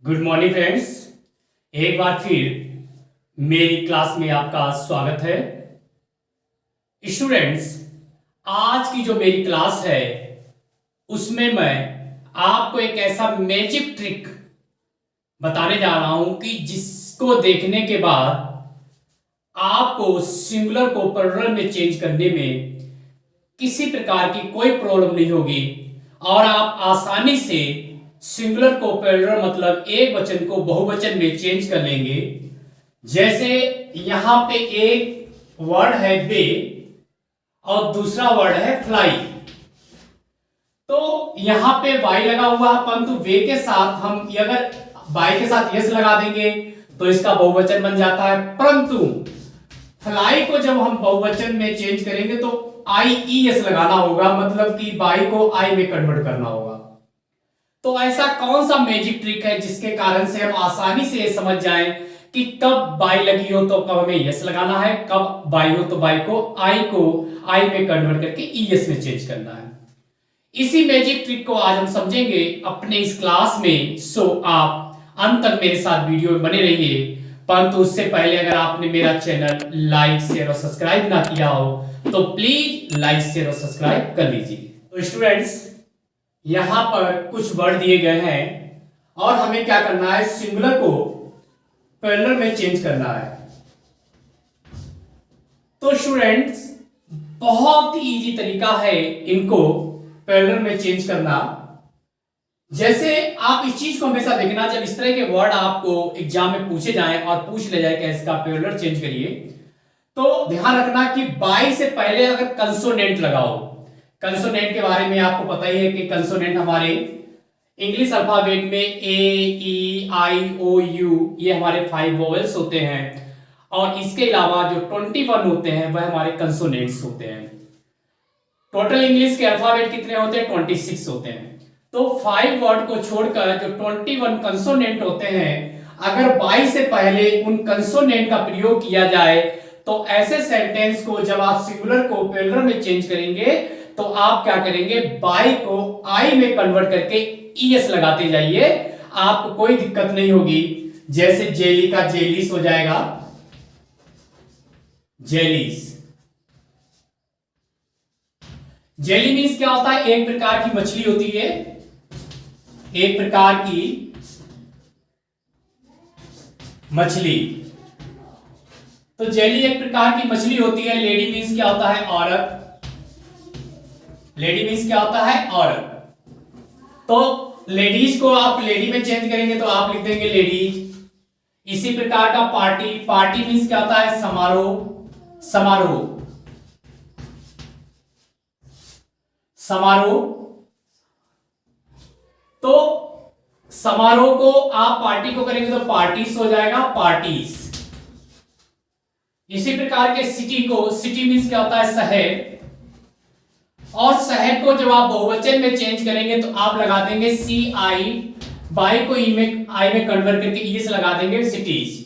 Good morning friends. एक बार फिर मेरी क्लास में आपका स्वागत है। स्टूडेंट्स, आज की जो मेरी क्लास है उसमें मैं आपको एक ऐसा मैजिक ट्रिक बताने जा रहा हूं कि जिसको देखने के बाद आपको सिंगुलर को प्लूरल में चेंज करने में किसी प्रकार की कोई प्रॉब्लम नहीं होगी और आप आसानी से सिंगुलर को प्लूरल मतलब एक वचन को बहुवचन में चेंज कर लेंगे। जैसे यहां पे एक वर्ड है बे और दूसरा वर्ड है फ्लाई, तो यहां पे वाई लगा हुआ है, परंतु वे के साथ हम अगर वाई के साथ यस लगा देंगे तो इसका बहुवचन बन जाता है। परंतु फ्लाई को जब हम बहुवचन में चेंज करेंगे तो आई ई एस लगाना होगा, मतलब कि बाई को आई में कन्वर्ट करना होगा। तो ऐसा कौन सा मैजिक ट्रिक है जिसके कारण से हम आसानी से समझ जाएं कि कब बाई लगी हो तो कब हमें यस लगाना है, कब बाई हो तो बाई को आई में कन्वर्ट करके ई एस में चेंज करना है। इसी मैजिक ट्रिक को आज हम समझेंगे अपने इस क्लास में। सो आप अंत तक मेरे साथ वीडियो में बने रहिए। परंतु उससे पहले अगर आपने मेरा चैनल लाइक शेयर और सब्सक्राइब ना किया हो तो प्लीज लाइक शेयर और सब्सक्राइब कर लीजिए। तो स्टूडेंट्स, यहां पर कुछ वर्ड दिए गए हैं और हमें क्या करना है, सिंगुलर को प्लूरल में चेंज करना है। तो स्टूडेंट्स, बहुत ही इजी तरीका है इनको प्लूरल में चेंज करना। जैसे आप इस चीज को हमेशा देखना, जब इस तरह के वर्ड आपको एग्जाम में पूछे जाएं और पूछ ले जाए कि इसका प्लूरल चेंज करिए, तो ध्यान रखना कि बाई से पहले अगर कंसोनेंट लगाओ। कंसोनेंट के बारे में आपको पता ही है कि कंसोनेंट हमारे इंग्लिश अल्फाबेट में ए ई आई ओ यू ये हमारे 5 वोवेल्स होते हैं और इसके अलावा जो 21 होते हैं वह हमारे कंसोनेंट्स होते हैं। टोटल इंग्लिश के अल्फाबेट कितने होते हैं? 26 होते हैं। तो 5 वर्ड को छोड़कर जो 21 कंसोनेंट होते हैं, अगर बाई से पहले उन कंसोनेंट का प्रयोग किया जाए तो ऐसे सेंटेंस को जब आप सिंगुलर को प्लूरल में चेंज करेंगे तो आप क्या करेंगे, बाई को आई में कन्वर्ट करके ईएस लगाते जाइए, आपको कोई दिक्कत नहीं होगी। जैसे जेली का जेलीस हो जाएगा, जेलीस। जेली मीन्स क्या होता है? एक प्रकार की मछली होती है, एक प्रकार की मछली। तो जेली एक प्रकार की मछली होती है। लेडी मीन्स क्या होता है? औरत। लेडी मीन्स क्या होता है? औरत। तो लेडीज को आप लेडी में चेंज करेंगे तो आप लिख देंगे लेडीज। इसी प्रकार का पार्टी, पार्टी मीन्स क्या होता है? समारोह। समारोह, समारोह। तो समारोह को आप पार्टी को करेंगे तो पार्टीज हो जाएगा, पार्टीज। इसी प्रकार के सिटी को, सिटी मीन्स क्या होता है? शहर। और शहर को जब आप बहुवचन में चेंज करेंगे तो आप लगा देंगे सी आई, बाई को ई में आई में कन्वर्ट करके ई से लगा देंगे सिटीज।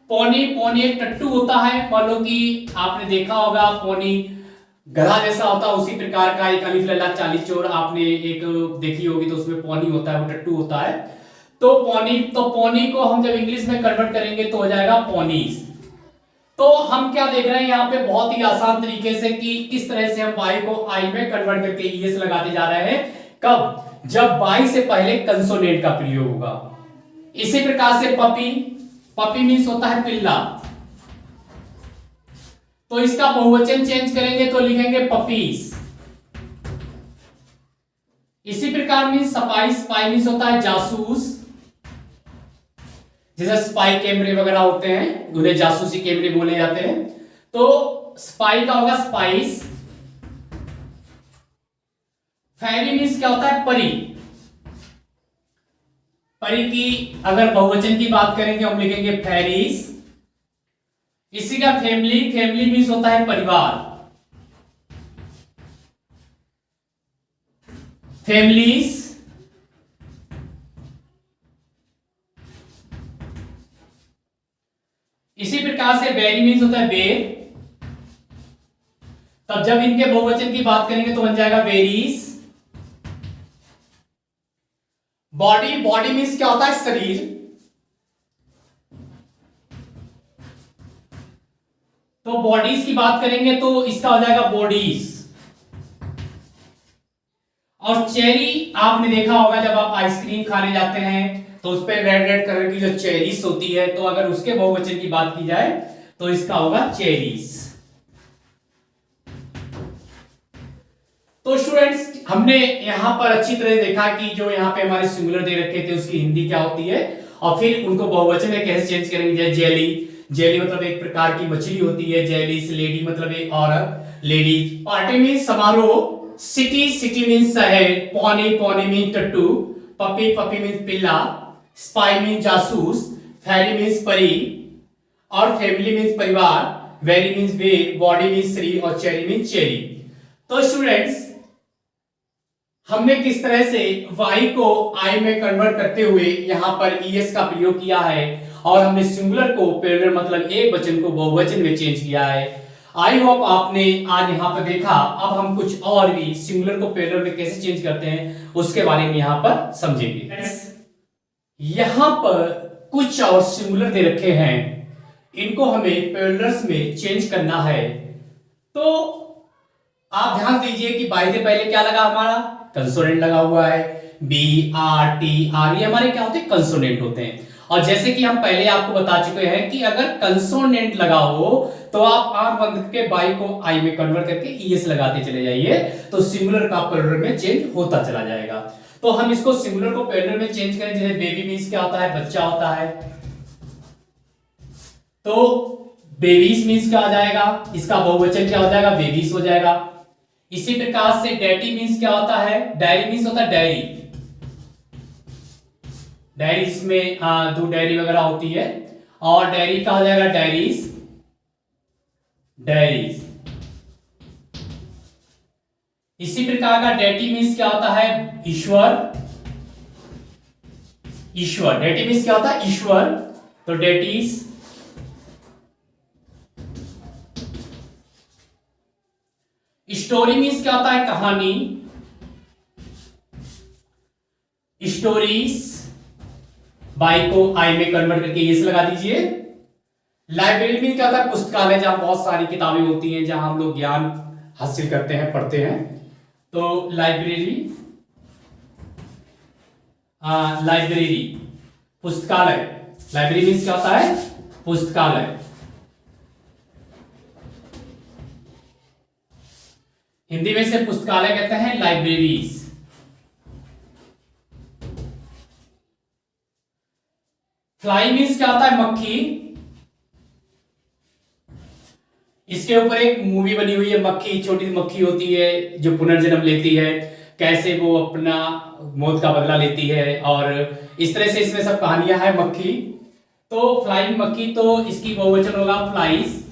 पोनी, पोनी एक टट्टू होता है, मान लो कि आपने देखा होगा पोनी गधा जैसा होता है, उसी प्रकार का एक अलिफ लल्ला चालीस चोर आपने एक देखी होगी तो उसमें पोनी होता है, वो टट्टू होता है। तो पोनी को हम जब इंग्लिश में कन्वर्ट करेंगे तो हो जाएगा पोनीज। तो हम क्या देख रहे हैं यहाँ पे, बहुत ही आसान तरीके से कि किस तरह से हम बाई को आई में कन्वर्ट करके ईएस लगाते जा रहे हैं। कब? जब बाई से पहले कंसोनेंट का प्रयोग होगा। इसी प्रकार से पपी, पपी मीन्स होता है पिल्ला, तो इसका बहुवचन चेंज करेंगे तो लिखेंगे पपीज। इसी प्रकार मीन्स सपाई, स्पाई मीन्स होता है जासूस। जैसे स्पाई कैमरे वगैरह होते हैं, उन्हें जासूसी कैमरे बोले जाते हैं। तो स्पाई का होगा स्पाइस। फेरी मीन्स क्या होता है? परी। परी की अगर बहुवचन की बात करेंगे हम लिखेंगे फेरीज। इसी का फैमिली, फैमिली मीन्स होता है परिवार, फैमिलीज। इसी प्रकार से बेरी मीन्स होता है बेर। तब जब इनके बहुवचन की बात करेंगे तो बन जाएगा वेरीज। बॉडी, बॉडी मीन्स क्या होता है? शरीर। तो बॉडीज की बात करेंगे तो इसका हो जाएगा बॉडीज। और चेरी आपने देखा होगा जब आप आइसक्रीम खाने जाते हैं तो उस पर रेड रेड कलर की जो चेरीज होती है, तो अगर उसके बहुवचन की बात की जाए तो इसका होगा चेरीज। तो स्टूडेंट्स, हमने यहां पर अच्छी तरह देखा कि जो यहां पे हमारे सिंगुलर दे रखे थे उसकी हिंदी क्या होती है और फिर उनको बहुवचन में कैसे चेंज करेंगे। जैसे जेली, जेली मतलब एक प्रकार की मछली होती है। जेलीस, लेडी मतलब एक औरत, लेडीज। पार्टी मींस समारोह। सिटी, सिटी मींस शहर। पौनी, पौनी मींस टट्टू। पपी, पपी मींस पिल्ला। स्पाई मींस जासूस। फेरी मींस परी। और फैमिली मींस परिवार। वेरी मींस वे। बॉडी मींस शरीर और चेरी मींस चेरी। तो स्टूडेंट्स, हमने किस तरह से y को I में कन्वर्ट करते हुए यहां पर es का प्रयोग किया है और हमने सिंगुलर को प्लूरल मतलब एक वचन को बहुवचन में चेंज किया है। आई होप आपने आज यहां पर देखा। अब हम कुछ और भी सिंगुलर को प्लूरल में कैसे चेंज करते हैं उसके बारे में यहां पर समझेंगे। यहां पर कुछ और सिंगुलर दे रखे हैं, इनको हमें प्लूरल्स में चेंज करना है। तो आप ध्यान दीजिए कि बाई से पहले क्या लगा, हमारा कंसोनेंट लगा हुआ है। बी, आर, टी, आर, ये हमारे क्या होते हैं, कंसोनेंट होते हैं। और जैसे कि हम पहले आपको बता चुके हैं कि अगर कंसोनेंट लगा हो तो आप आंख बंद करके बाई को आई में कन्वर्ट करके ईएस लगाते चले जाइए, तो सिंगुलर का प्लूरल में चेंज होता चला जाएगा। तो हम इसको सिंगुलर को प्लूरल में चेंज करें। जैसे बेबी मींस क्या होता है, बच्चा होता है, तो बेबीज मींस क्या हो जाएगा, इसका बहुवचन क्या हो जाएगा, बेबीज हो जाएगा। इसी प्रकार से डैडी मींस क्या होता है, डायरी मींस होता है डायरी। डायरी जिसमें दूध डायरी वगैरह होती है, और डायरी का हो जाएगा डायरीज, डायरीज। इसी प्रकार का डैटी मींस क्या होता है, ईश्वर, ईश्वर। डैटी मींस क्या होता है, ईश्वर, तो डैटीज। स्टोरी मींस क्या होता है, कहानी, स्टोरीज। बाई को आई में कन्वर्ट करके ये से लगा दीजिए। लाइब्रेरी मींस क्या होता है, पुस्तकालय, जहां बहुत सारी किताबें होती हैं, जहां हम लोग ज्ञान हासिल करते हैं, पढ़ते हैं, तो लाइब्रेरी, लाइब्रेरी, पुस्तकालय। लाइब्रेरी मींस क्या होता है, पुस्तकालय। हिंदी में से पुस्तकालय कहते हैं लाइब्रेरीज। फ्लाई मींस क्या होता है, मक्खी। इसके ऊपर एक मूवी बनी हुई है, मक्खी, छोटी सी मक्खी होती है जो पुनर्जन्म लेती है, कैसे वो अपना मौत का बदला लेती है, और इस तरह से इसमें सब कहानियां हैं, मक्खी। तो फ्लाइंग मक्खी, तो इसकी बहुवचन होगा फ्लाइज।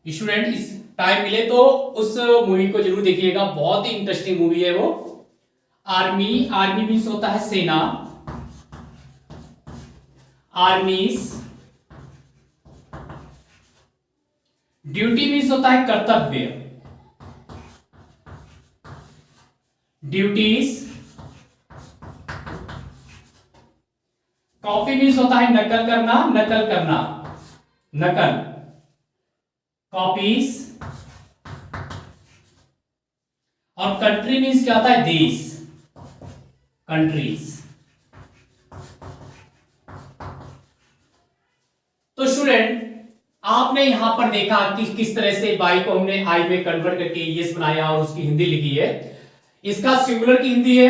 स्टूडेंट, इस टाइम मिले तो उस मूवी को जरूर देखिएगा, बहुत ही इंटरेस्टिंग मूवी है वो। आर्मी, आर्मी मींस होता है सेना, आर्मीज। ड्यूटी मींस होता है कर्तव्य, ड्यूटीज। कॉपी मींस होता है नकल करना, नकल करना, नकल, कॉपीज। और कंट्री मींस क्या होता है, देश, कंट्रीज। तो स्टूडेंट, आपने यहां पर देखा कि किस तरह से बाई को हमने आई में कन्वर्ट करके यस बनाया और उसकी हिंदी लिखी है। इसका सिंगुलर की हिंदी है,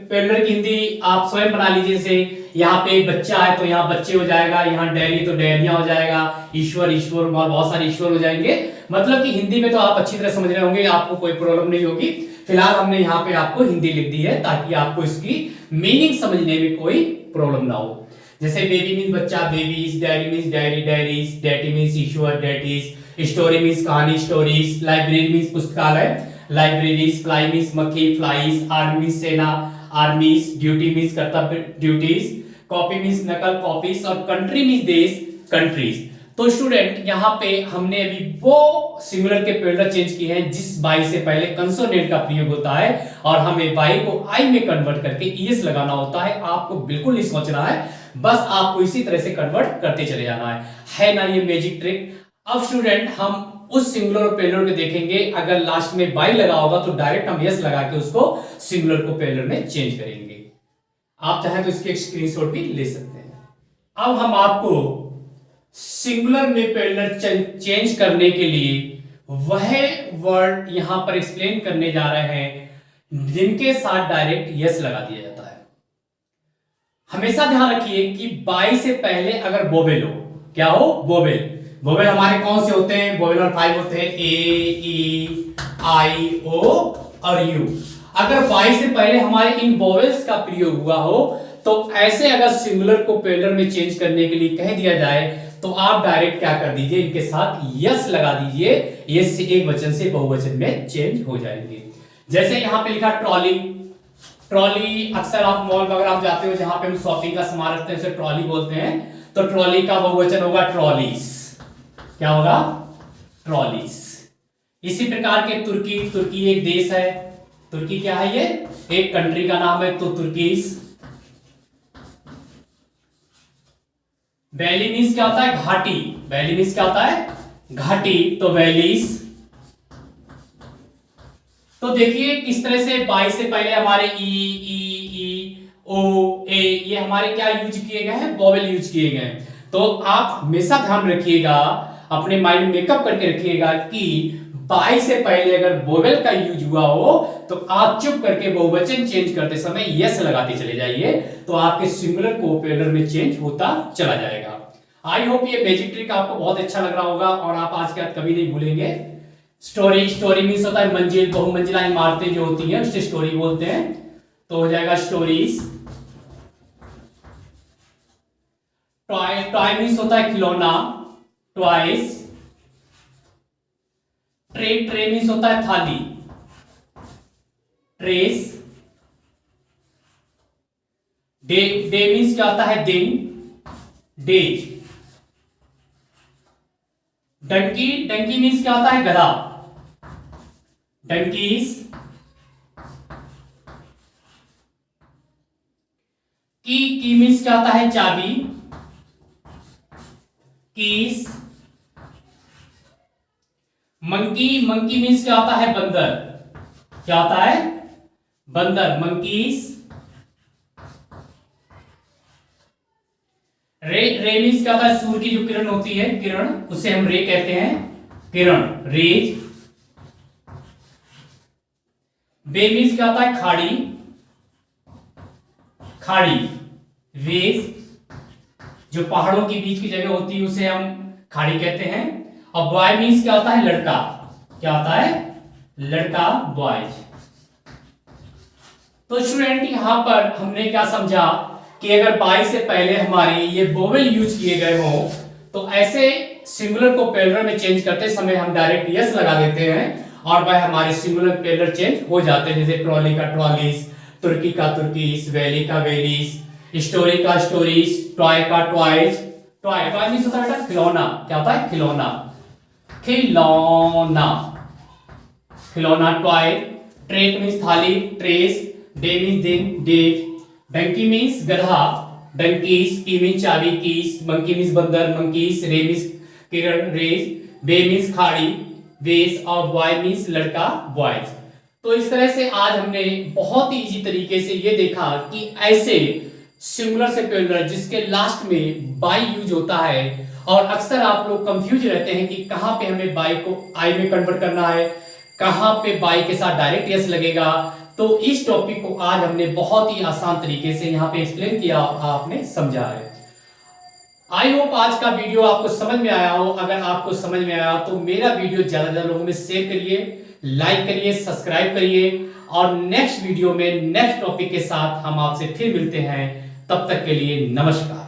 प्लूरल की हिंदी आप स्वयं बना लीजिए। जैसे यहाँ पे एक बच्चा है तो यहाँ बच्चे हो जाएगा, यहाँ डेयरी तो डेयरियां हो जाएगा, ईश्वर, ईश्वर, और बहुत सारे ईश्वर हो जाएंगे। मतलब कि हिंदी में तो आप अच्छी तरह समझ रहे होंगे, आपको कोई प्रॉब्लम नहीं होगी। फिलहाल हमने यहाँ पे आपको हिंदी लिख दी है ताकि आपको इसकी मीनिंग समझने में कोई प्रॉब्लम ना हो। जैसे बेबी मींस बच्चा, babies. Diary means diary, diaries. Deity means ईश्वर, डैटीज। स्टोरी मींस कहानी, स्टोरीज। लाइब्रेरी मींस पुस्तकालय, लाइब्रेरीज। फ्लाई मींस मक्खी, फ्लाइज। आर्मी मींस सेना, आर्मीज। ड्यूटी मींस कर्तव्य, ड्यूटीज। कॉपी मींस नकल, कॉपीज। और कंट्री मींस देश, कंट्रीज। तो स्टूडेंट, यहाँ पे हमने अभी वो सिंगुलर के प्लूरल चेंज किए हैं जिस बाई से पहले कंसोनेंट का प्रयोग होता है और हमें बाई को आई में कन्वर्ट करके ईएस लगाना होता है। आपको बिल्कुल नहीं सोचना है, बस आपको इसी तरह से कन्वर्ट करते चले जाना है ना ये मैजिक ट्रिक। अब स्टूडेंट, हम उस सिंगुलर और प्लूरल को देखेंगे। अगर लास्ट में बाई लगा होगा तो डायरेक्ट हम यस लगा के उसको सिंगुलर को प्लूरल में चेंज करेंगे। आप चाहे तो इसके एक स्क्रीनशॉट भी ले सकते हैं। अब हम आपको सिंगुलर में प्लूरल चेंज करने के लिए वह वर्ड यहां पर एक्सप्लेन करने जा रहे हैं जिनके साथ डायरेक्ट यस लगा दिया जाता है। हमेशा ध्यान रखिए कि बाई से पहले अगर वोवेल हो, क्या हो, वोवेल। वोवेल हमारे कौन से होते हैं? वोवेल और 5 होते हैं, ए, ई, आई, ओ और यू। अगर बाई से पहले हमारे इन वोवेल्स का प्रयोग हुआ हो तो ऐसे अगर सिंगुलर को प्लूरल में चेंज करने के लिए कह दिया जाए तो आप डायरेक्ट क्या कर दीजिए, इनके साथ यस लगा दीजिए। यस से एक वचन से बहुवचन में चेंज हो जाएंगे। जैसे यहां पे लिखा ट्रॉली। ट्रॉली अक्सर आप मॉल वगैरह आप जाते हो जहां पे हम शॉपिंग का सामान रखते हैं उसे ट्रॉली बोलते हैं। तो ट्रॉली का बहुवचन होगा ट्रॉलीज। क्या होगा? ट्रॉलीज। इसी प्रकार के तुर्की। तुर्की एक देश है। तुर्की क्या है? ये एक कंट्री का नाम है, तो तुर्कीस। वैली मीन्स क्या होता है? घाटी। वैली मीन्स क्या होता है? घाटी, तो वैलीज। तो देखिए किस तरह से बाई से पहले हमारे ई, ओ, ए ये हमारे क्या यूज किए गए हैं? वोवेल यूज किए गए हैं। तो आप हमेशा ध्यान रखिएगा, अपने माइंड में मेकअप करके रखिएगा कि बाई से पहले अगर वोवेल का यूज हुआ हो तो आप चुप करके बहुवचन चेंज करते समय यस लगाते चले जाइए, तो आपके सिंगुलर को प्लूरल में चेंज होता चला जाएगा। आई होप ये बेसिक ट्रिक आपको बहुत अच्छा लग रहा होगा और आप आज के बाद कभी नहीं भूलेंगे। स्टोरी। स्टोरी मीन्स होता है मंजिल, बहुमंजिला इमारतें जो होती हैं उसे स्टोरी बोलते हैं। तो हो जाएगा स्टोरीज। टॉय। टॉय मीन्स होता है खिलौना, टॉयज। ट्रे। ट्रे मीन्स होता है थाली, ट्रेस। डे। डे मीन्स क्या होता है? दिन, डेज। डंकी। डंकी मीन्स क्या होता है? गधा, डंकीज। की मीन्स क्या होता है? चाबी, कीज। मंकी। मंकी मीन्स क्या होता है? बंदर। क्या होता है? बंदर, मंकीज। रे। रे मीन्स क्या होता है? सूर्य की जो किरण होती है, किरण, उसे हम रे कहते हैं, किरण, रेज। बे मीन्स क्या होता है? खाड़ी, खाड़ी, वेज। जो पहाड़ों के बीच की जगह होती है उसे हम खाड़ी कहते हैं। और बॉय मीन्स क्या होता है? लड़का। क्या होता है? लड़का, बॉयज। तो स्टूडेंट यहां पर हमने क्या समझा कि अगर बाई से पहले हमारे ये वोवेल यूज किए गए हो तो ऐसे सिंगुलर को प्लूरल में चेंज करते समय हम डायरेक्ट यस लगा देते हैं और वह हमारे सिंगुलर प्लूरल चेंज हो जाते हैं। जैसे ट्रॉली का ट्रॉलीज, तुर्की का तुर्कीस, वैली का वैलीज, स्टोरी का स्टोरीज, टॉय का टॉयज। टॉय। टॉय मीन्स होता है बेटा खिलौना। क्या होता है? खिलौना, खिलौना, खिलौना, टॉय। ट्रेक मीन्स थाली, ट्रेस। डे मीन्स दिन, डेज। डंकी मीन्स गधा, डंकीज। की मीन्स चाबी, कीस। मंकी मीन्स बंदर, मंकीज। रे मीन्स किरण, रेज। बे मीन्स खाड़ी, वेस। और बॉय मीन्स लड़का, बॉयज। तो इस तरह से आज हमने बहुत ही इजी तरीके से ये देखा कि ऐसे सिंगुलर से प्लूरल जिसके लास्ट में बाई यूज होता है और अक्सर आप लोग कंफ्यूज रहते हैं कि कहां पे हमें बाई को आई में कन्वर्ट करना है, कहां पे बाई के साथ डायरेक्ट यस लगेगा। तो इस टॉपिक को आज हमने बहुत ही आसान तरीके से यहाँ पे एक्सप्लेन किया, आपने समझा है। आई होप आज का वीडियो आपको समझ में आया हो। अगर आपको समझ में आया तो मेरा वीडियो ज्यादा से ज्यादा लोगों में शेयर करिए, लाइक करिए, सब्सक्राइब करिए और नेक्स्ट वीडियो में नेक्स्ट टॉपिक के साथ हम आपसे फिर मिलते हैं। तब तक के लिए नमस्कार।